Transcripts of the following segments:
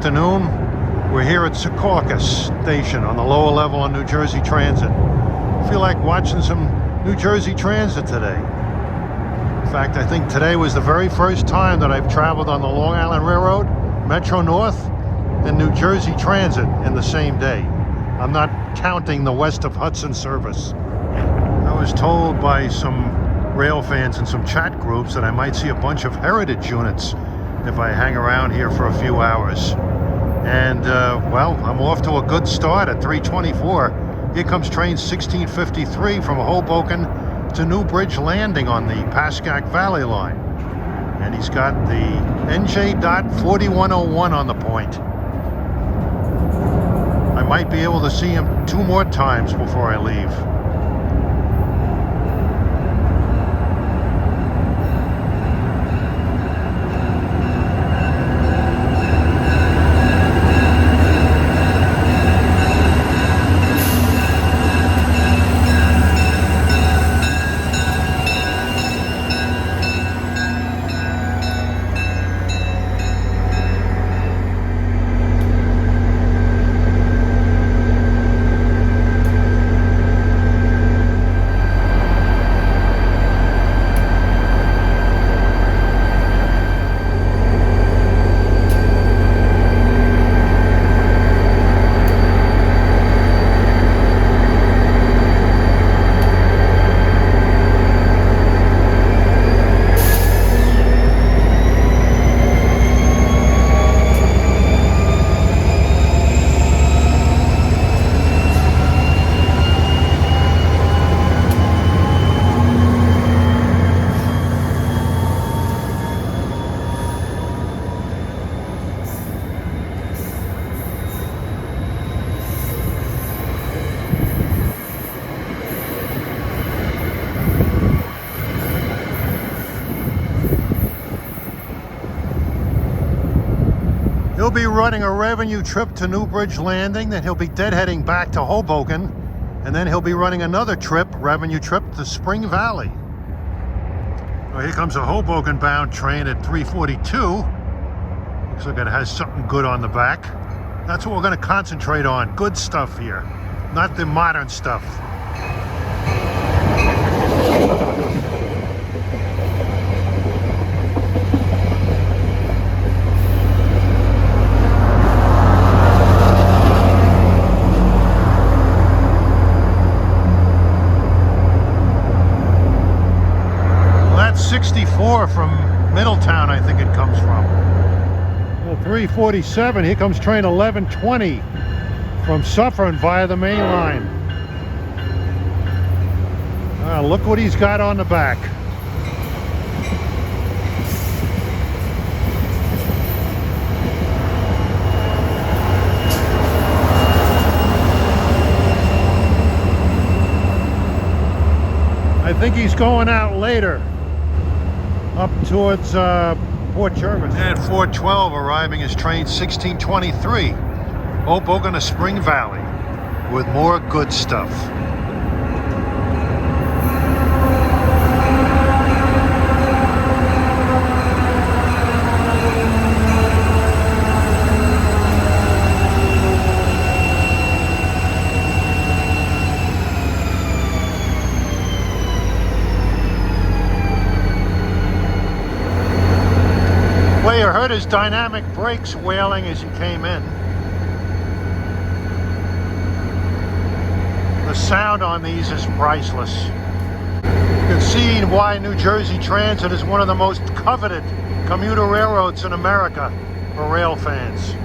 afternoon. We're here at Secaucus Station on the lower level on New Jersey Transit. Feel like watching some New Jersey Transit today. In fact, I think today was the very first time that I've traveled on the Long Island Railroad, Metro North, and New Jersey Transit in the same day. I'm not counting the west of Hudson service. I was told by some rail fans in some chat groups that I might see a bunch of heritage units if I hang around here for a few hours. And well, I'm off to a good start at 3:24. Here comes train 1653 from Hoboken to New Bridge Landing on the Pascack Valley line. And he's got the NJ.4101 on the point. I might be able to see him 2 more times before I leave. He'll be running a revenue trip to New Bridge Landing, then he'll be deadheading back to Hoboken, and then he'll be running another trip, revenue trip, to Spring Valley. Well, here comes a Hoboken-bound train at 3:42. Looks like it has something good on the back. That's what we're going to concentrate on, good stuff here, not the modern stuff. That's 64 from Middletown, I think it comes from. Well, 3:47, here comes train 1120 from Suffern via the main line. Look what he's got on the back. I think he's going out later, up towards Port Jervis. At 4:12, arriving is train 1623, Hoboken to Spring Valley, with more good stuff. Well, you heard his dynamic brakes wailing as he came in. The sound on these is priceless. You can see why New Jersey Transit is one of the most coveted commuter railroads in America for rail fans.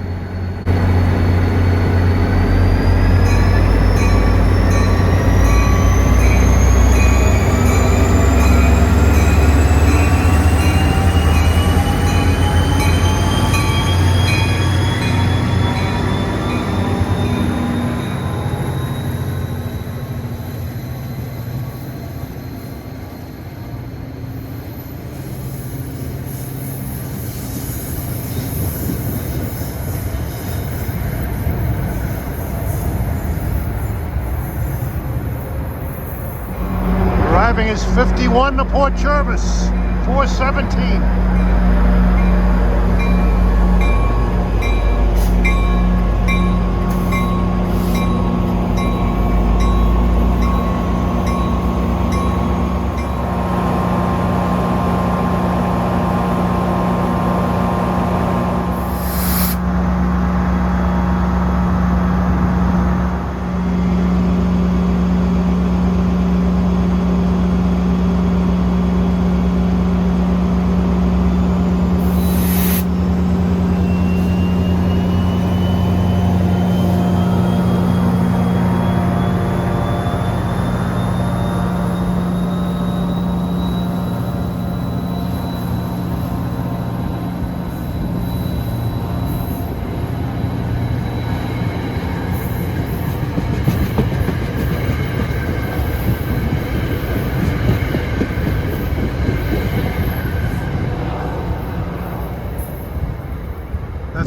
Arriving is 51 to Port Jervis, 4:17.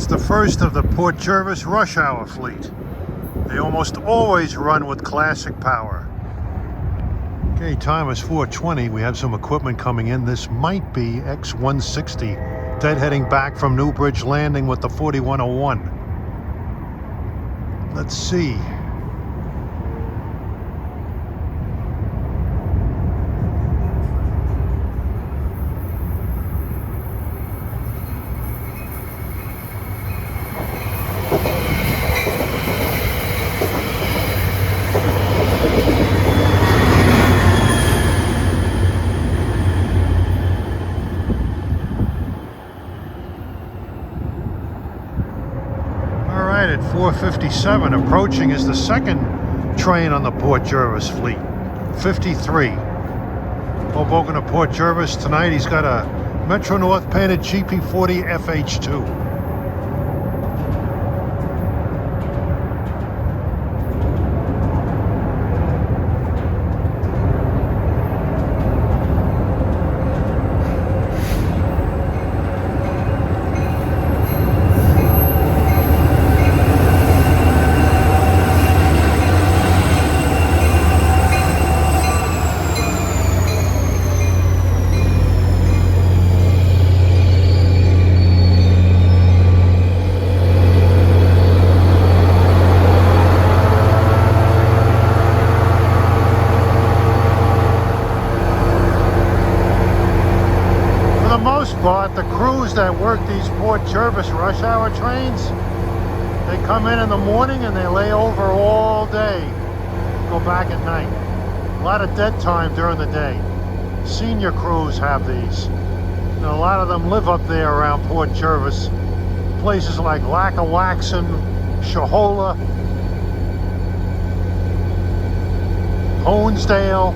the first of the Port Jervis rush hour fleet. They almost always run with classic power. Okay, time is 4:20. We have some equipment coming in. This might be X-160, deadheading back from Newbridge Landing with the 4101. Let's see. At 4:57, approaching is the second train on the Port Jervis fleet, 53. Hoboken to Port Jervis tonight. He's got a Metro North painted GP40 FH2. But the crews that work these Port Jervis rush hour trains, they come in the morning and they lay over all day, go back at night. A lot of dead time during the day. Senior crews have these. And a lot of them live up there around Port Jervis. Places like Lackawaxen, Shahola, Honesdale.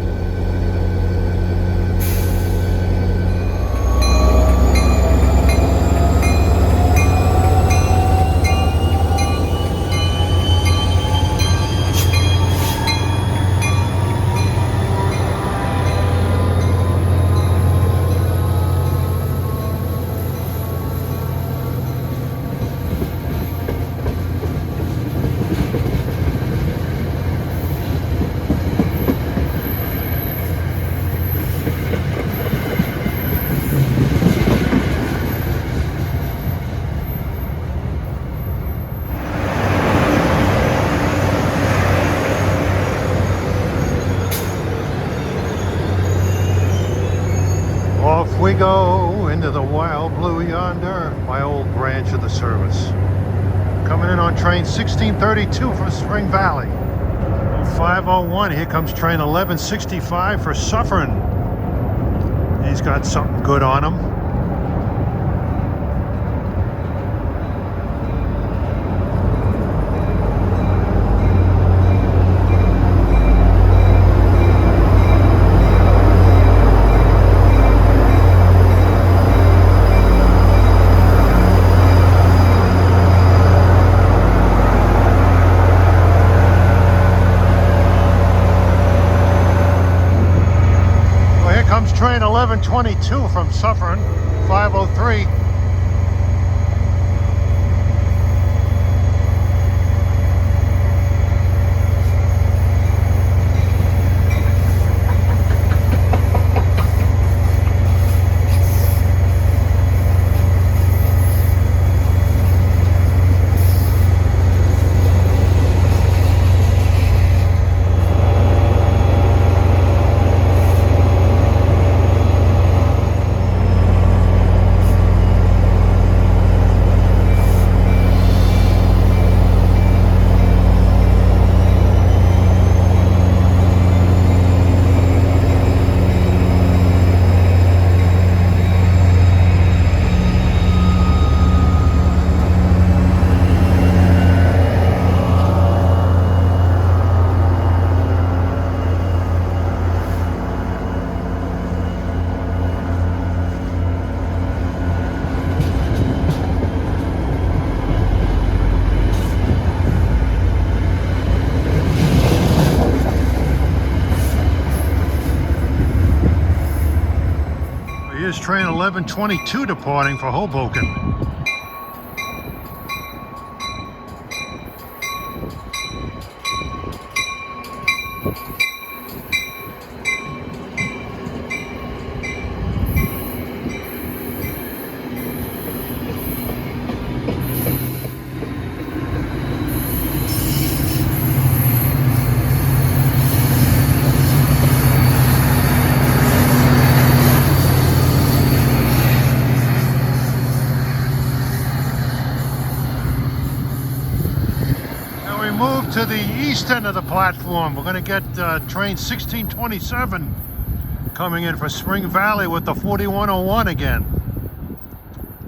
Off we go into the wild blue yonder, my old branch of the service. Coming in on train 1632 from Spring Valley. 501, here comes train 1165 for Suffern. He's got something good on him. Train 1122 from Suffern, 503. Here's train 1122 departing for Hoboken. move to the east end of the platform. We're going to get train 1627 coming in for Spring Valley with the 4101 again.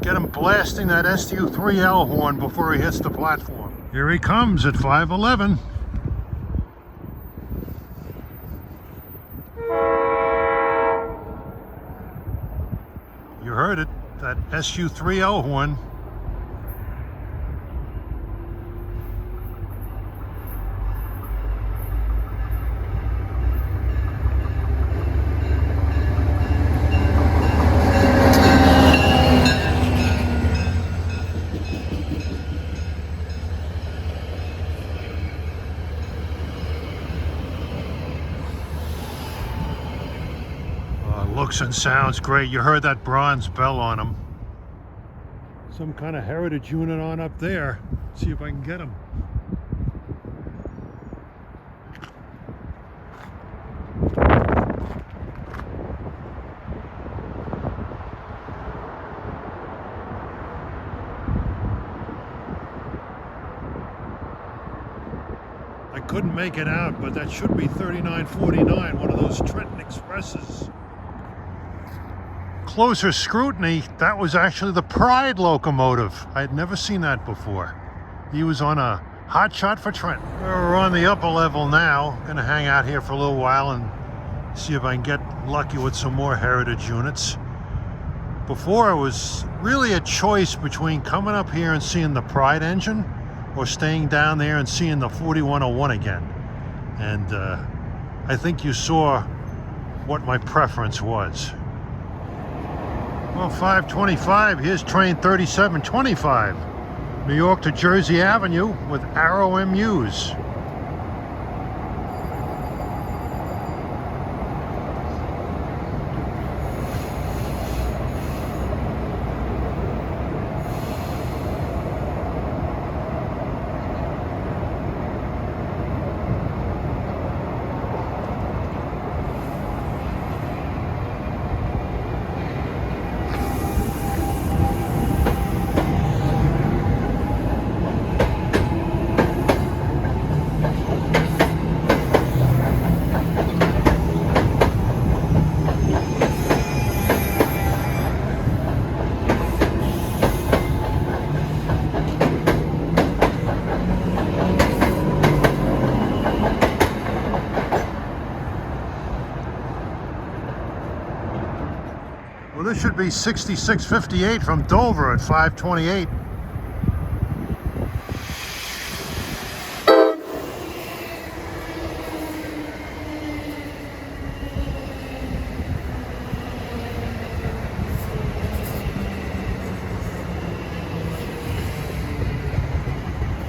Get him blasting that SU3L horn before he hits the platform. Here he comes at 511. You heard it, that SU3L horn. Looks and sounds great. You heard that bronze bell on him. Some kind of heritage unit on up there. See if I can get him. I couldn't make it out, but that should be 3949, one of those Trenton Expresses. Closer scrutiny, that was actually the Pride locomotive. I had never seen that before. He was on a hot shot for Trenton. We're on the upper level now. Gonna hang out here for a little while and see if I can get lucky with some more heritage units. Before, it was really a choice between coming up here and seeing the Pride engine or staying down there and seeing the 4101 again. And I think you saw what my preference was. Well, 525, here's train 3725, New York to Jersey Avenue with Arrow MUs. Well, this should be 6658 from Dover at 528.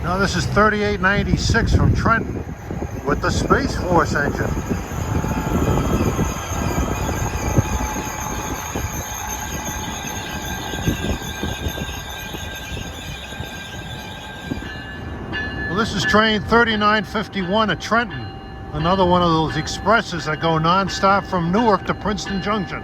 Now this is 3896 from Trenton with the Space Force engine. This is train 3951 at Trenton, another one of those expresses that go non-stop from Newark to Princeton Junction.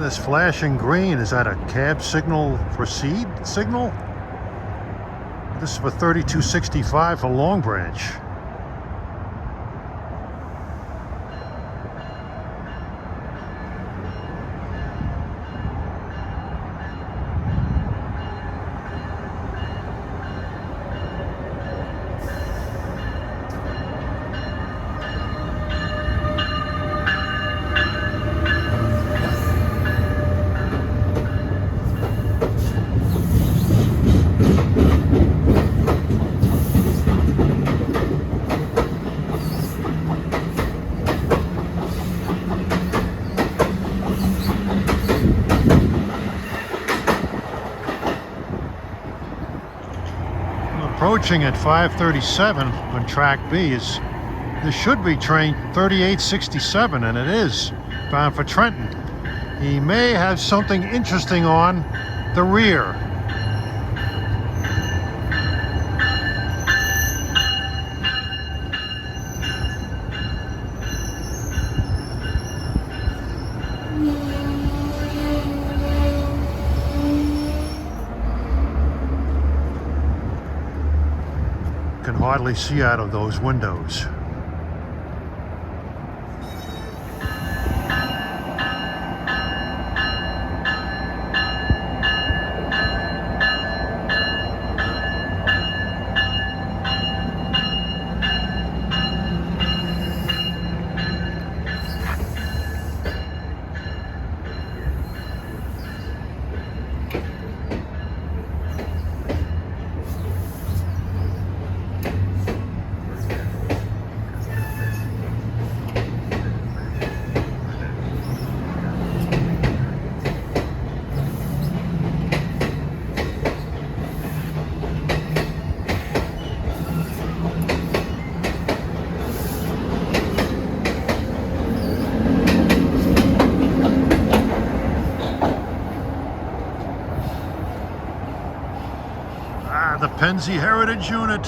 This flashing green, is that a cab signal proceed signal? This is for $32.65 for Long Branch. Approaching at 5:37 on track B is, this should be train 3867, and it is, bound for Trenton. He may have something interesting on the rear. Can hardly see out of those windows. The Pennsy Heritage unit.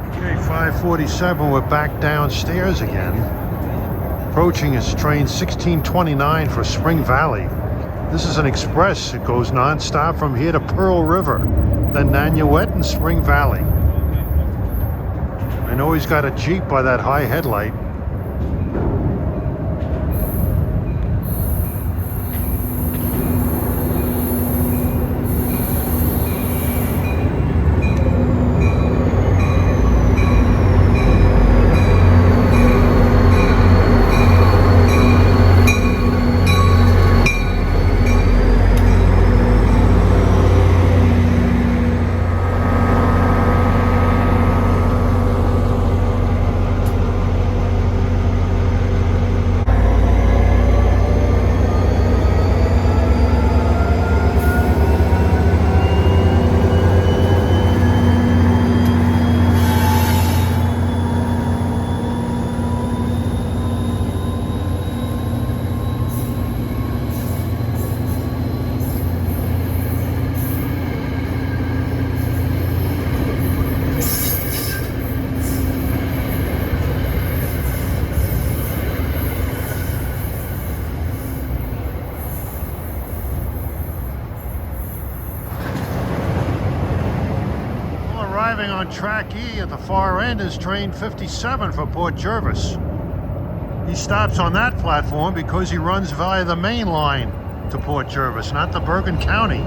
Okay, 5:47, we're back downstairs again. Approaching is train 1629 for Spring Valley. This is an express. It goes non-stop from here to Pearl River, then Nanuet and Spring Valley. I know he's got a Jeep by that high headlight. Arriving on track E at the far end is train 57 for Port Jervis. He stops on that platform because he runs via the main line to Port Jervis, not the Bergen County.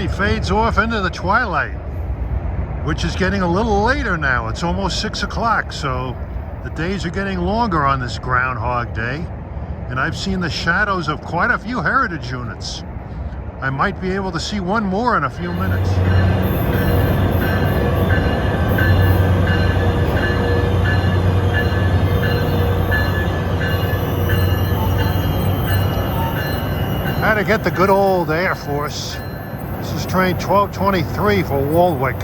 And he fades off into the twilight, which is getting a little later now. It's almost 6 o'clock, so the days are getting longer on this Groundhog Day. And I've seen the shadows of quite a few Heritage units. I might be able to see one more in a few minutes. Had to get the good old Air Force. This is train 1223 for Waldwick.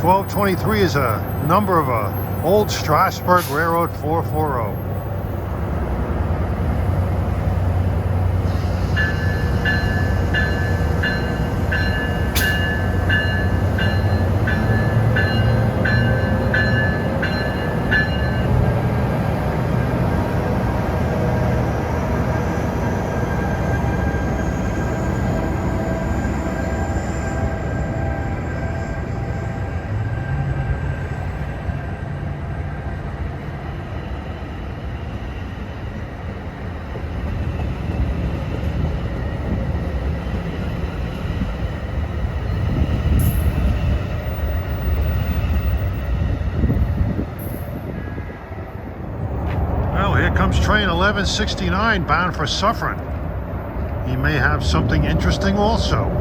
1223 is a number of a old Strasburg Railroad 440. Here comes train 1169 bound for Suffern. He may have something interesting also.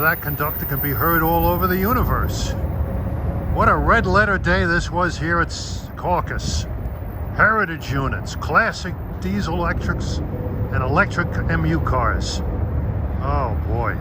That conductor can be heard all over the universe. What a red letter day this was here at Secaucus. Heritage units, classic diesel electrics, and electric MU cars. Oh boy.